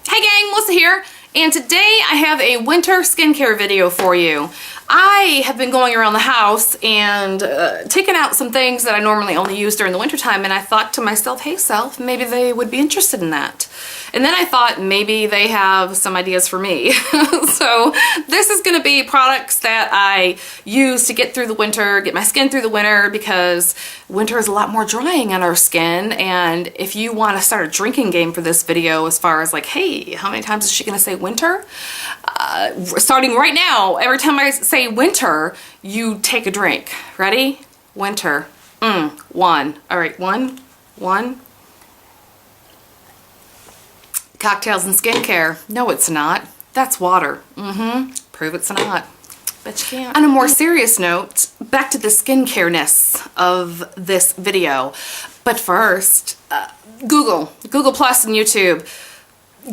Hey gang, Melissa here, and today I have a winter skincare video for you. I have been going around the house and taking out some things that I normally only use during the wintertime, and I thought to myself, hey self, maybe they would be interested in that. And then I thought maybe they have some ideas for me. So this is going to be products that I use to get through the winter, get my skin through the winter, because winter is a lot more drying on our skin. And if you want to start a drinking game for this video as far as like, hey, how many times is she going to say winter? Starting right now, every time I say winter, you take a drink. Ready? Winter. One. All right, one. Cocktails and skincare. No, it's not. That's water. Prove it's not. Bet you can't. On a more serious note, back to the skincare-ness of this video. But first, Google Plus and YouTube.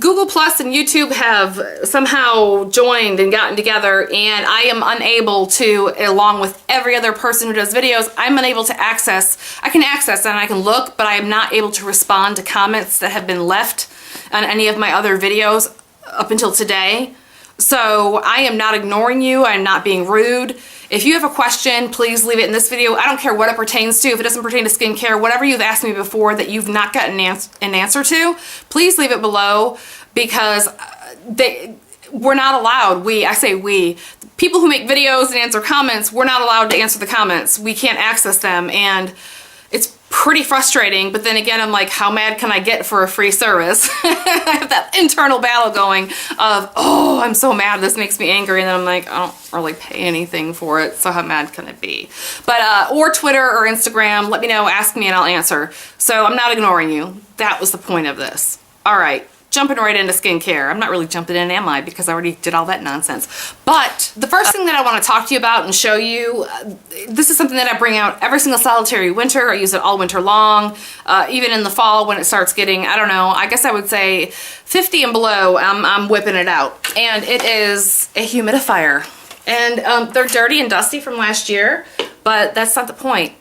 Google Plus and YouTube have somehow joined and gotten together, and I am unable to, along with every other person who does videos, I'm unable to access, I can access and I can look, but I am not able to respond to comments that have been left on any of my other videos up until today. So I am not ignoring you, I'm not being rude. If you have a question, please leave it in this video. I don't care what it pertains to. If it doesn't pertain to skincare, whatever you've asked me before that you've not gotten an answer to, please leave it below, because we're not allowed, I say we, people who make videos and answer comments, we're not allowed to answer the comments. We can't access them, and it's pretty frustrating. But then again, I'm like, how mad can I get for a free service? I have that internal battle going of, oh, I'm so mad, this makes me angry, and then I'm like, I don't really pay anything for it, so how mad can it be? But or Twitter or Instagram, let me know, ask me, and I'll answer. So I'm not ignoring you. That was the point of this. All right, jumping right into skincare. I'm not really jumping in, am I? Because I already did all that nonsense. But the first thing that I want to talk to you about and show you, this is something that I bring out every single solitary winter. I use it all winter long, even in the fall when it starts getting, I don't know, I guess I would say 50 and below, I'm whipping it out. And it is a humidifier. And they're dirty and dusty from last year, but that's not the point.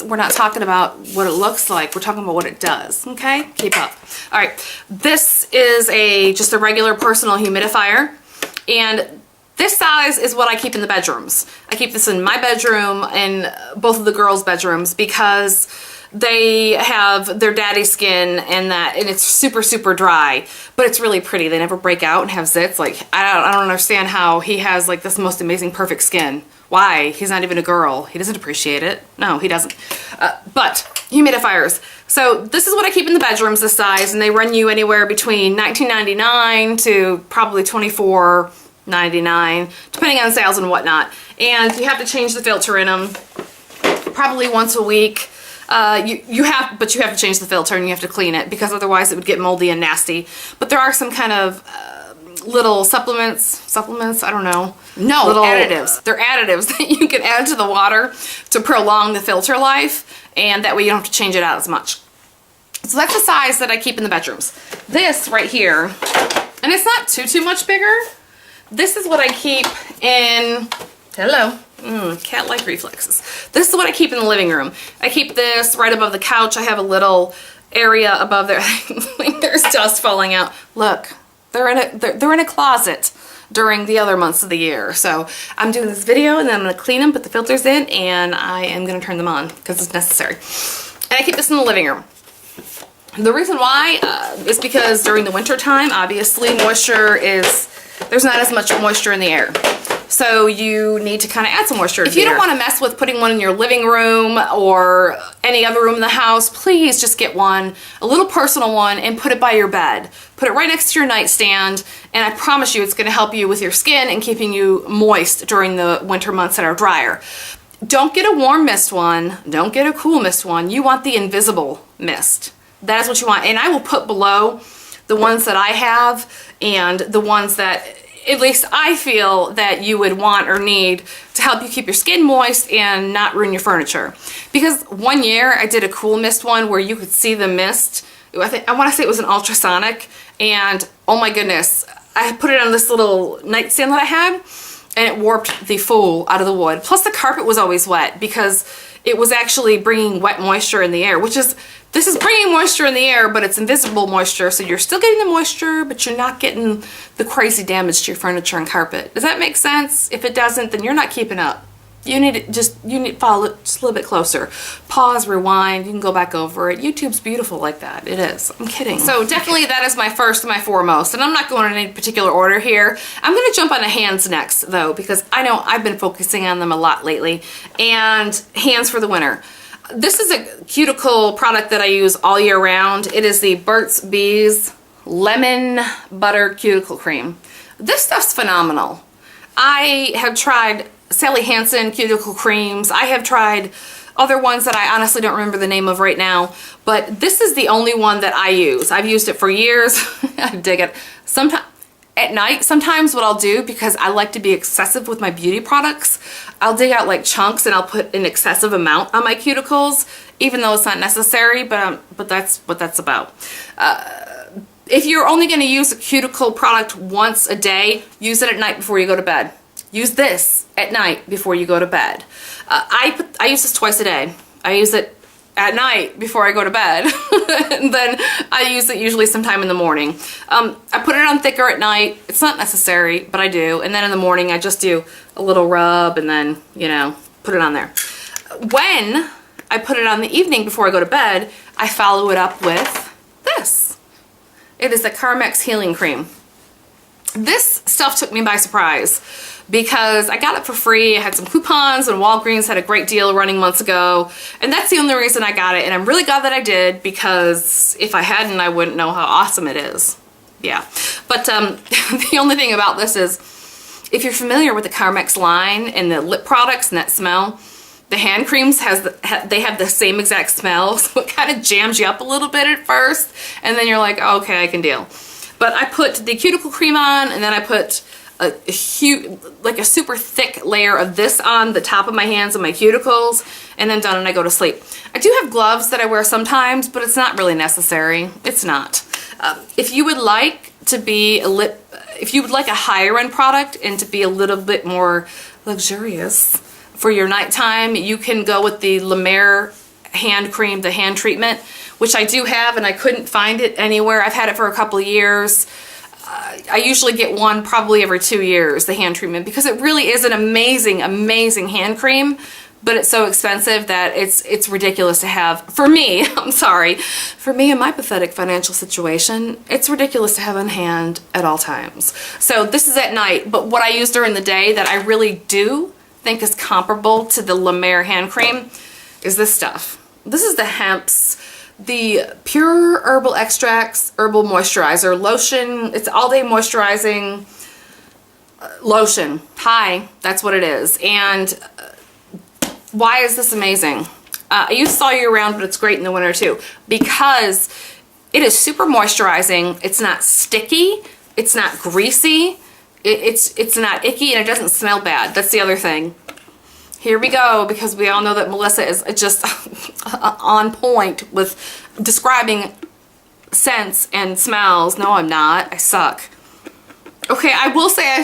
We're not talking about what it looks like. We're talking about what it does, okay? Keep up. All right, this is just a regular personal humidifier, and this size is what I keep in the bedrooms. I keep this in my bedroom and both of the girls' bedrooms because they have their daddy skin and it's super, super dry, but it's really pretty. They never break out and have zits. Like, I don't understand how he has like this most amazing, perfect skin. Why? He's not even a girl. He doesn't appreciate it. No, he doesn't. But humidifiers. So this is what I keep in the bedrooms, this size, and they run you anywhere between $19.99 to probably $24.99, depending on sales and whatnot. And you have to change the filter in them probably once a week. You have to change the filter and you have to clean it, because otherwise it would get moldy and nasty. But there are some kind of little supplements, I don't know. No, little additives. They're additives that you can add to the water to prolong the filter life, and that way you don't have to change it out as much. So that's the size that I keep in the bedrooms. This right here, and it's not too much bigger. This is what I keep in, hello, cat-like reflexes. This is what I keep in the living room. I keep this right above the couch. I have a little area above there. There's dust falling out. Look. They're in a closet during the other months of the year. So I'm doing this video and then I'm going to clean them, put the filters in, and I am going to turn them on because it's necessary. And I keep this in the living room. The reason why is because during the winter time, obviously there's not as much moisture in the air. So you need to kind of add some moisture. If you don't want to mess with putting one in your living room or any other room in the house, please just get one, a little personal one, and put it by your bed. Put it right next to your nightstand, and I promise you it's going to help you with your skin and keeping you moist during the winter months that are drier. Don't get a warm mist one. Don't get a cool mist one. You want the invisible mist. That is what you want. And I will put below the ones that I have and the ones that at least I feel that you would want or need to help you keep your skin moist and not ruin your furniture. Because one year I did a cool mist one where you could see the mist. I want to say it was an ultrasonic, and oh my goodness, I put it on this little nightstand that I had, and it warped the fool out of the wood. Plus the carpet was always wet because it was actually bringing wet moisture in the air, which is, this is bringing moisture in the air, but it's invisible moisture, so you're still getting the moisture, but you're not getting the crazy damage to your furniture and carpet. Does that make sense? If it doesn't, then you're not keeping up. You need to follow it just a little bit closer. Pause, rewind, you can go back over it. YouTube's beautiful like that. It is. I'm kidding. So definitely that is my first and my foremost, and I'm not going in any particular order here. I'm gonna jump on the hands next though, because I know I've been focusing on them a lot lately, and hands for the winter. This is a cuticle product that I use all year round. It is the Burt's Bees Lemon Butter Cuticle Cream. This stuff's phenomenal. I have tried Sally Hansen cuticle creams. I have tried other ones that I honestly don't remember the name of right now, but this is the only one that I use. I've used it for years. I dig it. Sometimes at night, sometimes what I'll do, because I like to be excessive with my beauty products, I'll dig out like chunks and I'll put an excessive amount on my cuticles, even though it's not necessary, but that's what that's about. If you're only going to use a cuticle product once a day, use it at night before you go to bed. Use this at night before you go to bed. I use this twice a day. I use it at night before I go to bed. And then I use it usually sometime in the morning. I put it on thicker at night. It's not necessary, but I do. And then in the morning I just do a little rub and then, you know, put it on there. When I put it on the evening before I go to bed, I follow it up with this. It is the Carmex Healing Cream. This stuff took me by surprise because I got it for free. I had some coupons and Walgreens had a great deal running months ago, and that's the only reason I got it, and I'm really glad that I did, because if I hadn't, I wouldn't know how awesome it is. Yeah, but the only thing about this is, if you're familiar with the Carmex line and the lip products and that smell, the hand creams they have the same exact smell, so it kind of jams you up a little bit at first, and then you're like, oh, okay, I can deal. But I put the cuticle cream on, and then I put a huge, like a super thick layer of this on the top of my hands and my cuticles, and then done and I go to sleep. I do have gloves that I wear sometimes, but it's not really necessary. It's not. If you would like to be if you would like a higher end product and to be a little bit more luxurious for your nighttime, you can go with the La Mer hand cream, the hand treatment, which I do have, and I couldn't find it anywhere. I've had it for a couple of years. I usually get one probably every 2 years, the hand treatment, because it really is an amazing, amazing hand cream, but it's so expensive that it's ridiculous to have. For me, I'm sorry, for me in my pathetic financial situation, it's ridiculous to have on hand at all times. So this is at night, but what I use during the day that I really do think is comparable to the La Mer hand cream is this stuff. This is the Hemp's, the Pure Herbal Extracts Herbal Moisturizer Lotion. It's all day moisturizing lotion. Hi, that's what it is. And why is this amazing? I use this all year round, but it's great in the winter too, because it is super moisturizing. It's not sticky. It's not greasy. It's not icky, and it doesn't smell bad. That's the other thing. Here we go, because we all know that Melissa is just on point with describing scents and smells. No, I'm not. I suck. Okay, I will say I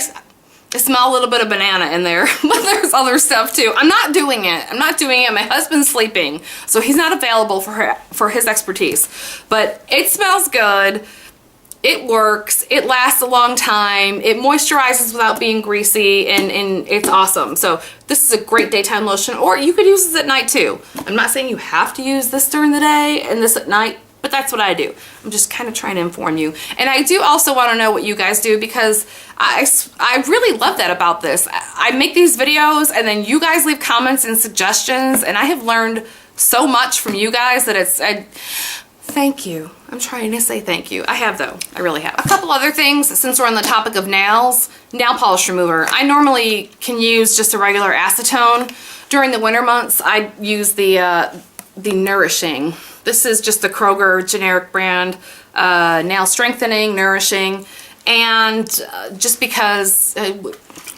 smell a little bit of banana in there, but there's other stuff too. I'm not doing it. I'm not doing it. My husband's sleeping, so he's not available for his expertise. But it smells good. It works, it lasts a long time, it moisturizes without being greasy, and it's awesome. So this is a great daytime lotion, or you could use this at night too. I'm not saying you have to use this during the day and this at night, but that's what I do. I'm just kind of trying to inform you. And I do also want to know what you guys do, because I really love that about this. I make these videos and then you guys leave comments and suggestions, and I have learned so much from you guys that thank you. I'm trying to say thank you. I have though. I really have. A couple other things since we're on the topic of nails. Nail polish remover. I normally can use just a regular acetone. During the winter months, I use the Nourishing. This is just the Kroger generic brand. Nail strengthening, nourishing, and just because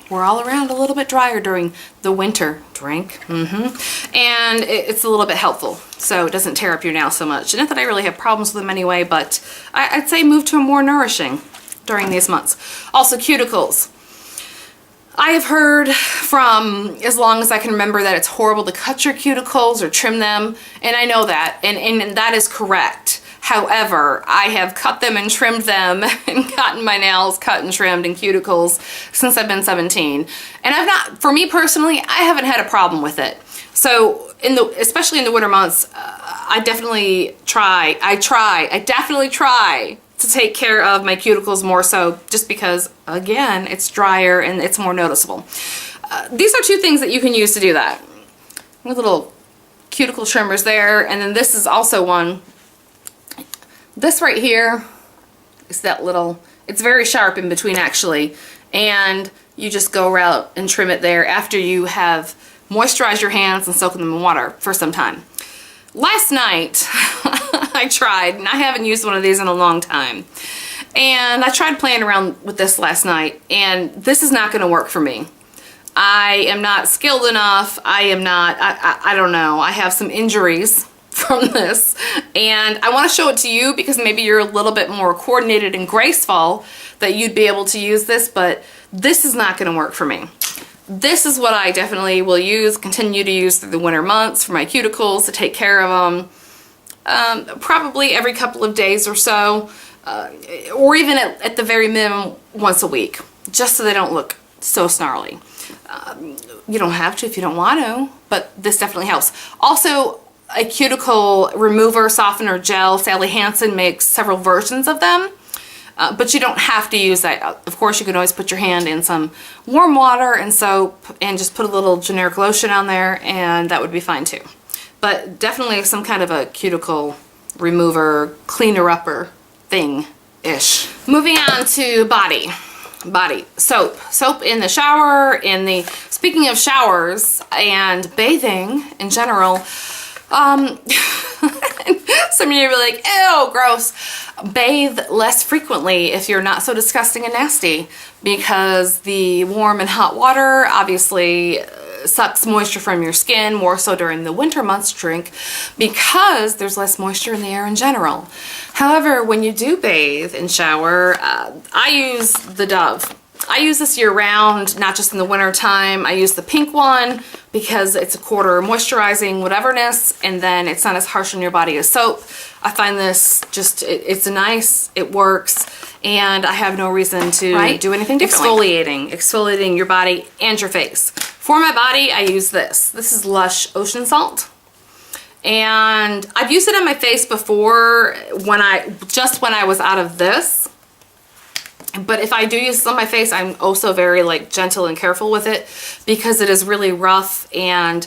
we're all around a little bit drier during the winter. And it's a little bit helpful, so it doesn't tear up your nails so much. Not that I really have problems with them anyway, but I'd say move to a more nourishing during these months. Also cuticles. I have heard from as long as I can remember that it's horrible to cut your cuticles or trim them, and I know that, and that is correct. However, I have cut them and trimmed them and gotten my nails cut and trimmed and cuticles since I've been 17. And I've not, for me personally, I haven't had a problem with it. So especially in the winter months, I definitely try to take care of my cuticles more so, just because, again, it's drier and it's more noticeable. These are two things that you can use to do that. Little cuticle trimmers there, and then this is also one. This right here is that little, it's very sharp in between actually, and you just go around and trim it there after you have moisturized your hands and soaked them in water for some time. Last night, I tried, and I haven't used one of these in a long time, and I tried playing around with this last night, and this is not going to work for me. I am not skilled enough. I don't know. I have some injuries from this, and I want to show it to you because maybe you're a little bit more coordinated and graceful that you'd be able to use this, but this is not going to work for me. This is what I definitely will use, continue to use through the winter months for my cuticles to take care of them, probably every couple of days or so, or even at the very minimum once a week, just so they don't look so snarly. You don't have to if you don't want to, but this definitely helps. Also, a cuticle remover, softener gel, Sally Hansen makes several versions of them. But you don't have to use that. Of course, you can always put your hand in some warm water and soap and just put a little generic lotion on there, and that would be fine too. But definitely some kind of a cuticle remover, cleaner-upper thing-ish. Moving on to body. Soap. Soap in the shower, speaking of showers and bathing in general, some of you will be like, ew, gross. Bathe less frequently if you're not so disgusting and nasty, because the warm and hot water obviously sucks moisture from your skin, more so during the winter months, drink, because there's less moisture in the air in general. However, when you do bathe and shower, I use the Dove. I use this year-round, not just in the winter time. I use the pink one because it's a quarter moisturizing whateverness, and then it's not as harsh on your body as soap. I find this just, it's nice, it works, and I have no reason to do anything differently. Exfoliating your body and your face. For my body, I use this. This is Lush Ocean Salt. And I've used it on my face before when I was out of this. But if I do use this on my face, I'm also very gentle and careful with it, because it is really rough, and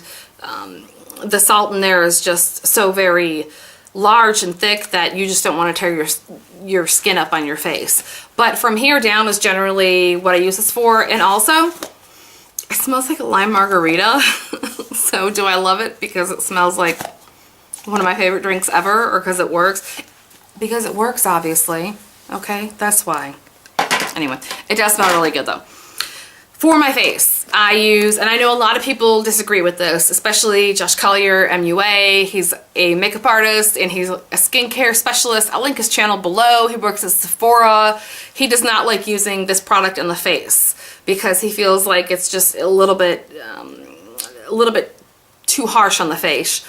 the salt in there is just so very large and thick that you just don't want to tear your skin up on your face. But from here down is generally what I use this for. And also, it smells like a lime margarita. So do I love it because it smells like one of my favorite drinks ever, or because it works? Because it works, obviously. Okay, that's why. Anyway, it does smell really good though. For my face, I use, and I know a lot of people disagree with this, especially Josh Collier, MUA. He's a makeup artist and he's a skincare specialist. I'll link his channel below. He works at Sephora. He does not like using this product in the face because he feels like it's just a little bit too harsh on the face.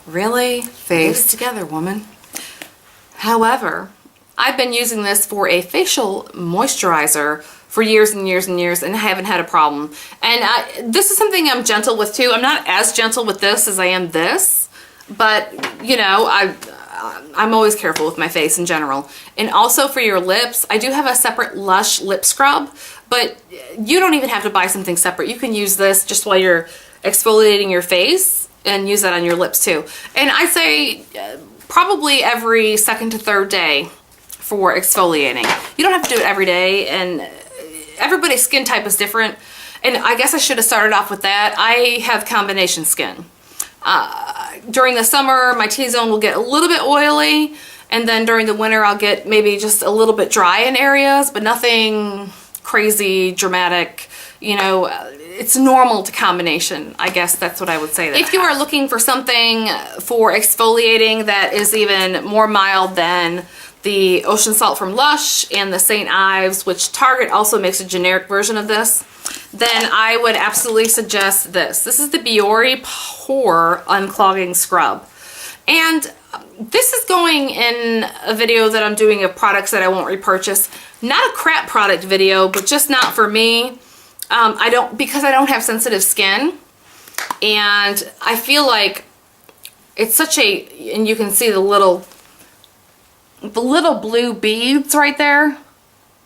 Really? Face. Get it together, woman. However, I've been using this for a facial moisturizer for years and years and years, and I haven't had a problem. And this is something I'm gentle with too. I'm not as gentle with this as I am this, but you know, I'm always careful with my face in general. And also for your lips, I do have a separate Lush lip scrub, but you don't even have to buy something separate. You can use this just while you're exfoliating your face and use that on your lips too. And I'd say probably every second to third day for exfoliating. You don't have to do it every day, and everybody's skin type is different. And I guess I should have started off with that. I have combination skin. During the summer, my T-zone will get a little bit oily, and then during the winter, I'll get maybe just a little bit dry in areas, but nothing crazy, dramatic. You know, it's normal to combination. I guess that's what I would say. If you are looking for something for exfoliating that is even more mild than the Ocean Salt from Lush and the St. Ives, which Target also makes a generic version of this, then I would absolutely suggest this. This is the Biore Pore Unclogging Scrub. And this is going in a video that I'm doing of products that I won't repurchase. Not a crap product video, but just not for me. Because I don't have sensitive skin. And I feel like it's such a, and you can see the little blue beads right there.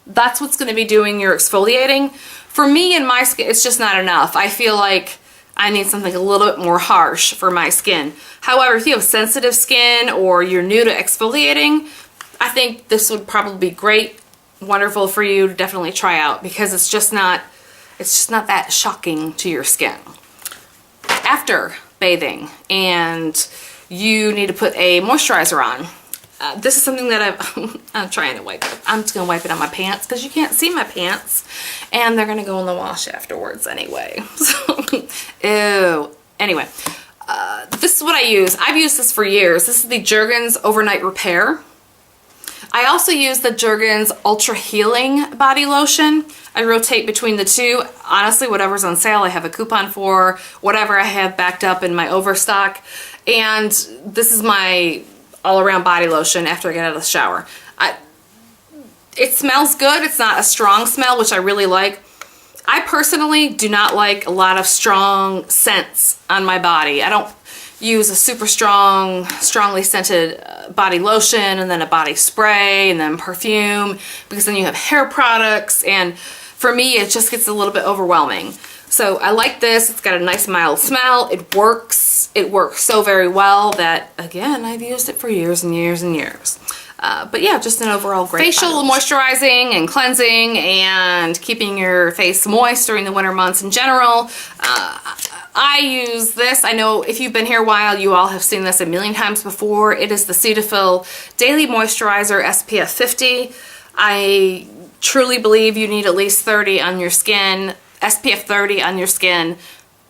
That's what's going to be doing your exfoliating. For me and my skin, it's just not enough. I feel like I need something a little bit more harsh for my skin. However, if you have sensitive skin or you're new to exfoliating, I think this would probably be great, wonderful for you to definitely try out, because it's just not that shocking to your skin. After bathing and you need to put a moisturizer on, this is something that I'm trying to wipe it. I'm just going to wipe it on my pants because you can't see my pants and they're going to go in the wash afterwards anyway. So, ew. Anyway, this is what I use. I've used this for years. This is the Jergens Overnight Repair. I also use the Jergens Ultra Healing Body Lotion. I rotate between the two. Honestly, whatever's on sale, I have a coupon for. Whatever I have backed up in my overstock. And this is my all-around body lotion after I get out of the shower. It smells good. It's not a strong smell, which I really like. I personally do not like a lot of strong scents on my body. I don't use a super strongly scented body lotion and then a body spray and then perfume, because then you have hair products, and for me it just gets a little bit overwhelming. So I like this. It's got a nice mild smell. It works. It works so very well that, again, I've used it for years and years and years. But yeah, just an overall great facial moisturizing and cleansing and keeping your face moist during the winter months in general. I use this. I know if you've been here a while, you all have seen this a million times before. It is the Cetaphil Daily Moisturizer SPF 50. I truly believe you need at least 30 on your skin, SPF 30 on your skin,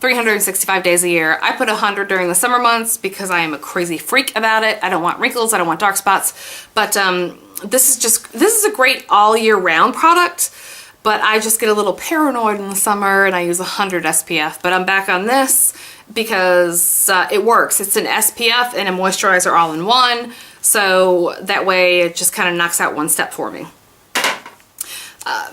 365 days a year. I put 100 during the summer months because I am a crazy freak about it. I don't want wrinkles, I don't want dark spots. But this is a great all year round product. But I just get a little paranoid in the summer and I use 100 SPF. But I'm back on this because it works. It's an SPF and a moisturizer all in one. So that way it just kind of knocks out one step for me.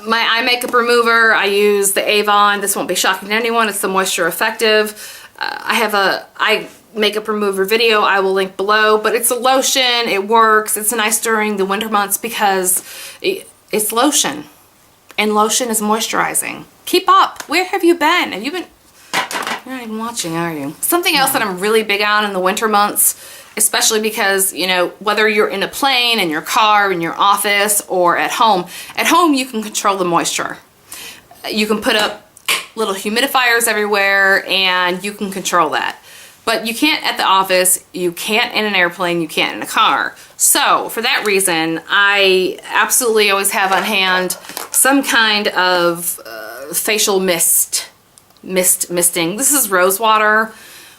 My eye makeup remover, I use the Avon. This won't be shocking to anyone. It's the Moisture Effective. I have a eye makeup remover video I will link below, but it's a lotion. It works. It's nice during the winter months because it's lotion. And lotion is moisturizing. Keep up. Where have you been? Have you been? You're not even watching, are you? Something else that I'm really big on in the winter months, especially because, you know, whether you're in a plane, in your car, in your office, or at home you can control the moisture. You can put up little humidifiers everywhere and you can control that. But you can't at the office, you can't in an airplane, you can't in a car. So for that reason, I absolutely always have on hand some kind of facial misting. This is rose water.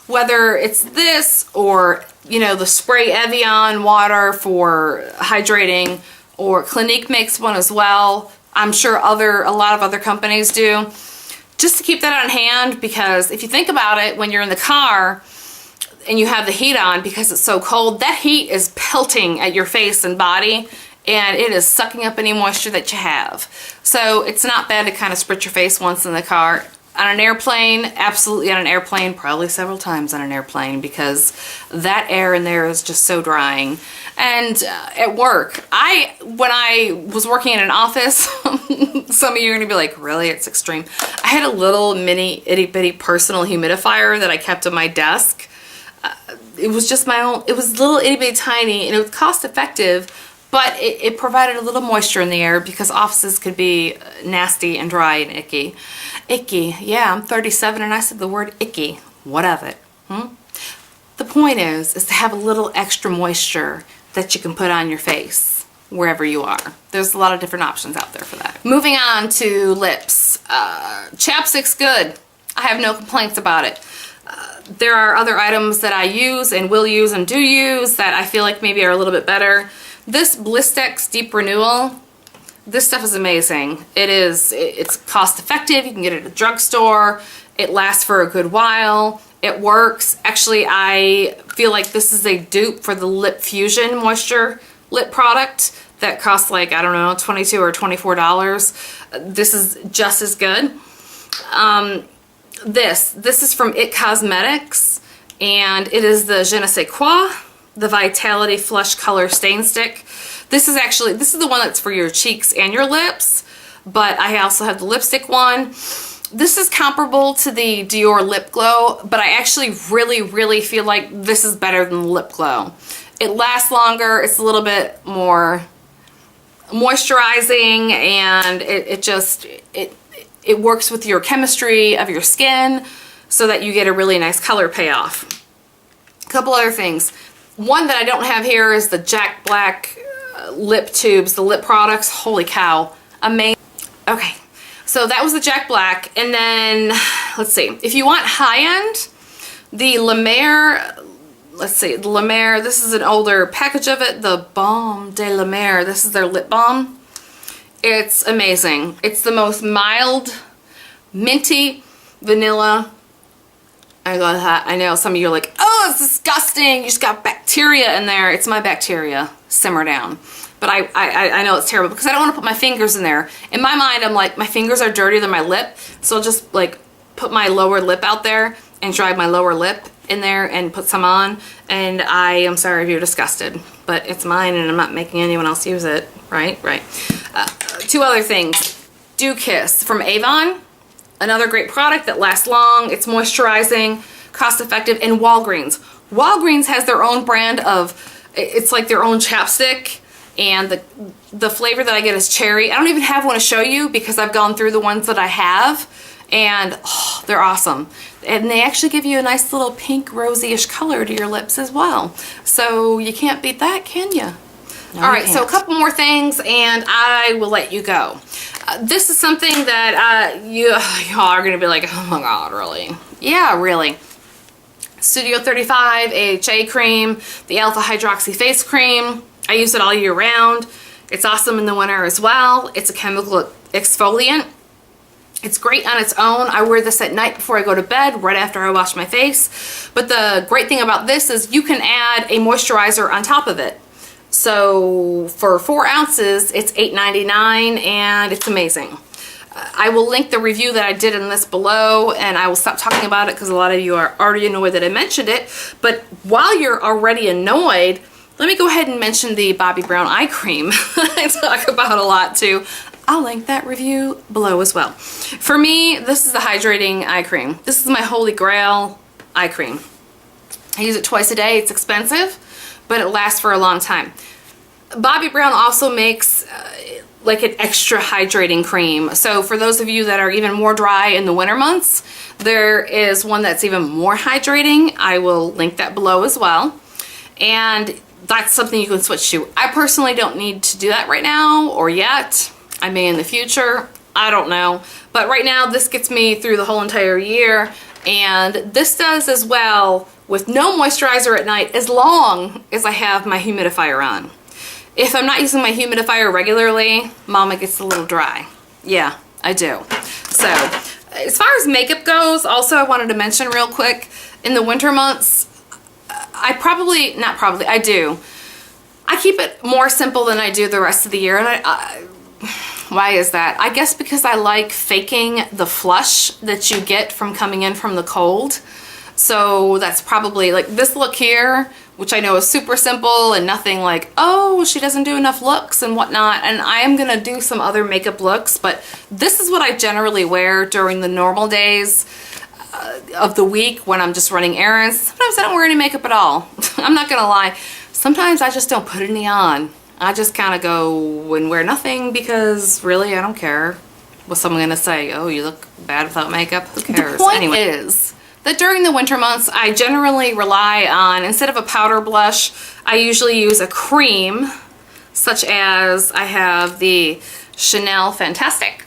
Whether it's this or, you know, the spray Evian water for hydrating, or Clinique makes one as well. I'm sure a lot of other companies do. Just to keep that on hand, because if you think about it, when you're in the car and you have the heat on because it's so cold, that heat is pelting at your face and body and it is sucking up any moisture that you have. So it's not bad to kind of spritz your face once in the car. On an airplane, absolutely on an airplane, probably several times on an airplane, because that air in there is just so drying. And at work, when I was working in an office, some of you are going to be like, really, it's extreme. I had a little mini itty bitty personal humidifier that I kept on my desk. It was just my own, it was little itty bitty tiny, and it was cost effective, but it provided a little moisture in the air because offices could be nasty and dry and icky. Icky, yeah, I'm 37 and I said the word icky. What of it? The point is to have a little extra moisture that you can put on your face wherever you are. There's a lot of different options out there for that. Moving on to lips. Chapstick's good. I have no complaints about it. There are other items that I use and will use and do use that I feel like maybe are a little bit better. This Blistex Deep Renewal, this stuff is amazing. It's cost effective. You can get it at a drugstore. It lasts for a good while. It works. Actually, I feel like this is a dupe for the Lip Fusion Moisture lip product that costs like, I don't know, $22 or $24. This is just as good. This is from IT Cosmetics, and it is the Je ne sais quoi, the Vitality Flush Color Stain Stick. This is the one that's for your cheeks and your lips, but I also have the lipstick one. This is comparable to the Dior Lip Glow, but I actually really feel like this is better than the Lip Glow. It lasts longer, it's a little bit more moisturizing, and it works with your chemistry of your skin so that you get a really nice color payoff. A couple other things. One that I don't have here is the Jack Black lip tubes, the lip products. Holy cow, amazing. Okay, so that was the Jack Black, and then let's see. If you want high-end, the La Mer, let's see, the La Mer, this is an older package of it, the Balm de La Mer. This is their lip balm. It's amazing. It's the most mild, minty, vanilla. I love that. I know some of you are like, oh, it's disgusting. You just got bacteria in there. It's my bacteria. Simmer down. But I know it's terrible because I don't want to put my fingers in there. In my mind, I'm like, my fingers are dirtier than my lip. So I'll just like put my lower lip out there and dry my lower lip in there and put some on. And I am sorry if you're disgusted, but it's mine and I'm not making anyone else use it. Right? Two other things. Dew Kiss from Avon. Another great product that lasts long. It's moisturizing, cost effective, and Walgreens. Walgreens has their own brand of, it's like their own chapstick, and the flavor that I get is cherry. I don't even have one to show you because I've gone through the ones that I have, and oh, they're awesome. And they actually give you a nice little pink rosy-ish color to your lips as well. So you can't beat that, can you? No, all right, so a couple more things and I will let you go. This is something that y'all are going to be like, oh my god, really? Yeah, really. Studio 35 AHA cream, the Alpha Hydroxy face cream. I use it all year round. It's awesome in the winter as well. It's a chemical exfoliant. It's great on its own. I wear this at night before I go to bed, right after I wash my face. But the great thing about this is you can add a moisturizer on top of it. So for 4 ounces, it's $8.99 and it's amazing. I will link the review that I did in this below, and I will stop talking about it because a lot of you are already annoyed that I mentioned it. But while you're already annoyed, let me go ahead and mention the Bobbi Brown eye cream I talk about a lot too. I'll link that review below as well. For me, this is the hydrating eye cream. This is my holy grail eye cream. I use it twice a day. It's expensive, but it lasts for a long time. Bobbi Brown also makes like an extra hydrating cream. So for those of you that are even more dry in the winter months, there is one that's even more hydrating. I will link that below as well. And that's something you can switch to. I personally don't need to do that right now or yet. I may in the future. I don't know. But right now this gets me through the whole entire year. And this does as well with no moisturizer at night as long as I have my humidifier on. If I'm not using my humidifier regularly, mama gets a little dry. Yeah, I do. So, as far as makeup goes, also I wanted to mention real quick, in the winter months, I do. I keep it more simple than I do the rest of the year, and why is that? I guess because I like faking the flush that you get from coming in from the cold. So that's probably like this look here, which I know is super simple and nothing like, oh, she doesn't do enough looks and whatnot. And I am gonna do some other makeup looks, but this is what I generally wear during the normal days of the week when I'm just running errands. Sometimes I don't wear any makeup at all. I'm not gonna lie. Sometimes I just don't put any on. I just kind of go and wear nothing because really I don't care. What's someone gonna say? Oh, you look bad without makeup? Who cares? The point is that during the winter months, I generally rely on, instead of a powder blush, I usually use a cream, such as I have the Chanel Fantastic.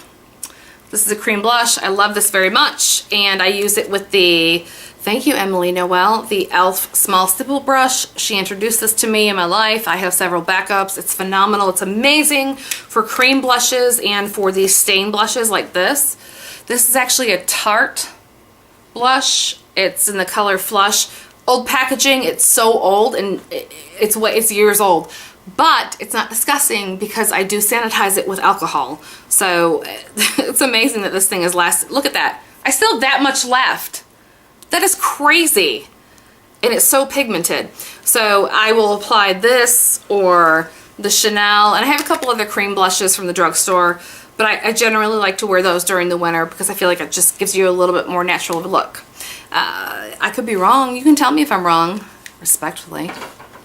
This is a cream blush. I love this very much, and I use it with the Thank you, Emily Noel. The e.l.f. Small Stipple Brush. She introduced this to me in my life. I have several backups. It's phenomenal. It's amazing for cream blushes and for these stain blushes like this. This is actually a Tarte blush. It's in the color Flush. Old packaging. It's so old and it's years old. But it's not disgusting because I do sanitize it with alcohol. So it's amazing that this thing has lasted. Look at that. I still have that much left. That is crazy. And it's so pigmented. So I will apply this or the Chanel. And I have a couple other cream blushes from the drugstore. But I generally like to wear those during the winter because I feel like it just gives you a little bit more natural of a look. I could be wrong. You can tell me if I'm wrong. Respectfully.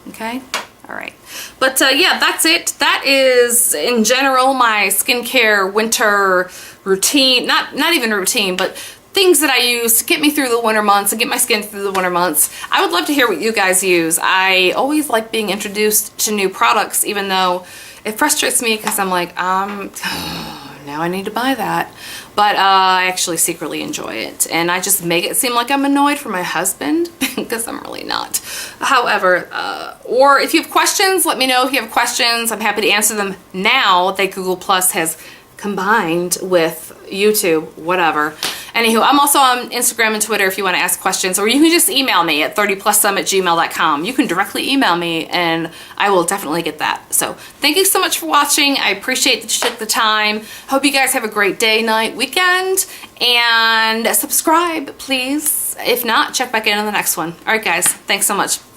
Okay? Alright. But yeah, that's it. That is, in general, my skincare winter routine. Not even routine, but things that I use to get me through the winter months and get my skin through the winter months. I would love to hear what you guys use. I always like being introduced to new products, even though it frustrates me because I'm like, now I need to buy that. But I actually secretly enjoy it. And I just make it seem like I'm annoyed for my husband because I'm really not. However, or if you have questions, let me know if you have questions. I'm happy to answer them now that Google Plus has combined with YouTube, whatever. Anywho, I'm also on Instagram and Twitter if you want to ask questions, or you can just email me at 30plussum@gmail.com. You can directly email me and I will definitely get that. So thank you so much for watching. I appreciate that you took the time. Hope you guys have a great day, night, weekend, and subscribe, please. If not, check back in on the next one. All right, guys, thanks so much. Bye.